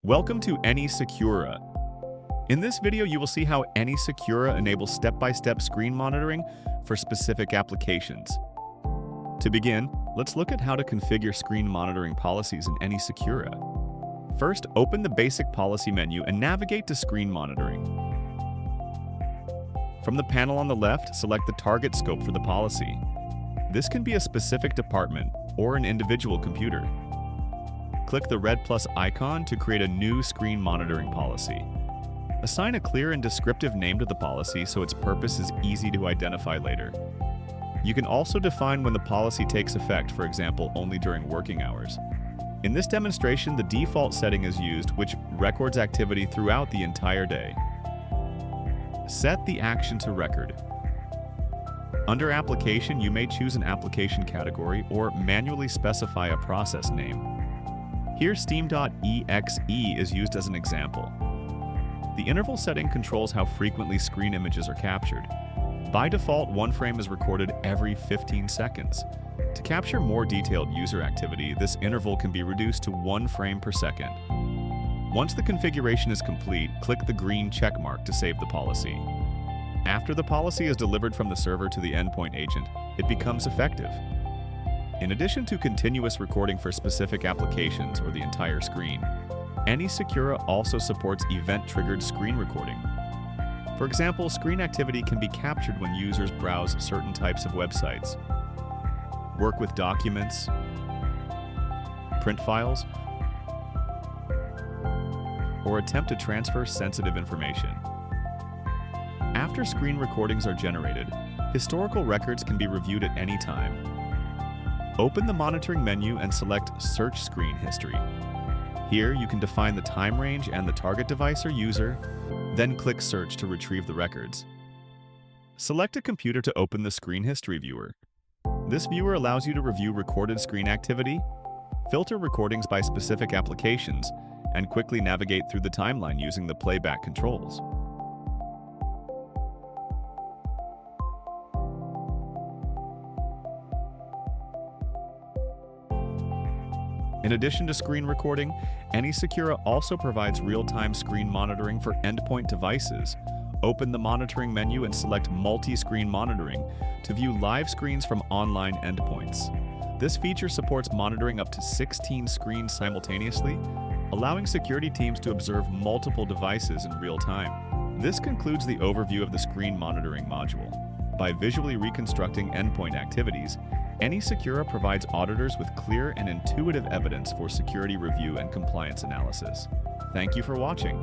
Welcome to AnySecura. In this video, you will see how AnySecura enables step-by-step screen monitoring for specific applications. To begin, let's look at how to configure screen monitoring policies in AnySecura. First, open the basic policy menu and navigate to Screen Monitoring. From the panel on the left, select the target scope for the policy. This can be a specific department or an individual computer. Click the red plus icon to create a new screen monitoring policy. Assign a clear and descriptive name to the policy so its purpose is easy to identify later. You can also define when the policy takes effect, for example, only during working hours. In this demonstration, the default setting is used, which records activity throughout the entire day. Set the action to record. Under Application, you may choose an application category or manually specify a process name. Here, Steam.exe is used as an example. The interval setting controls how frequently screen images are captured. By default, one frame is recorded every 15 seconds. To capture more detailed user activity, this interval can be reduced to 1 frame per second. Once the configuration is complete, click the green check mark to save the policy. After the policy is delivered from the server to the endpoint agent, it becomes effective. In addition to continuous recording for specific applications or the entire screen, AnySecura also supports event-triggered screen recording. For example, screen activity can be captured when users browse certain types of websites, work with documents, print files, or attempt to transfer sensitive information. After screen recordings are generated, historical records can be reviewed at any time. Open the monitoring menu and select Search Screen History. Here, you can define the time range and the target device or user, then click Search to retrieve the records. Select a computer to open the Screen History Viewer. This viewer allows you to review recorded screen activity, filter recordings by specific applications, and quickly navigate through the timeline using the playback controls. In addition to screen recording, AnySecura also provides real-time screen monitoring for endpoint devices. Open the monitoring menu and select Multi-Screen Monitoring to view live screens from online endpoints. This feature supports monitoring up to 16 screens simultaneously, allowing security teams to observe multiple devices in real time. This concludes the overview of the screen monitoring module. By visually reconstructing endpoint activities, AnySecura provides auditors with clear and intuitive evidence for security review and compliance analysis. Thank you for watching.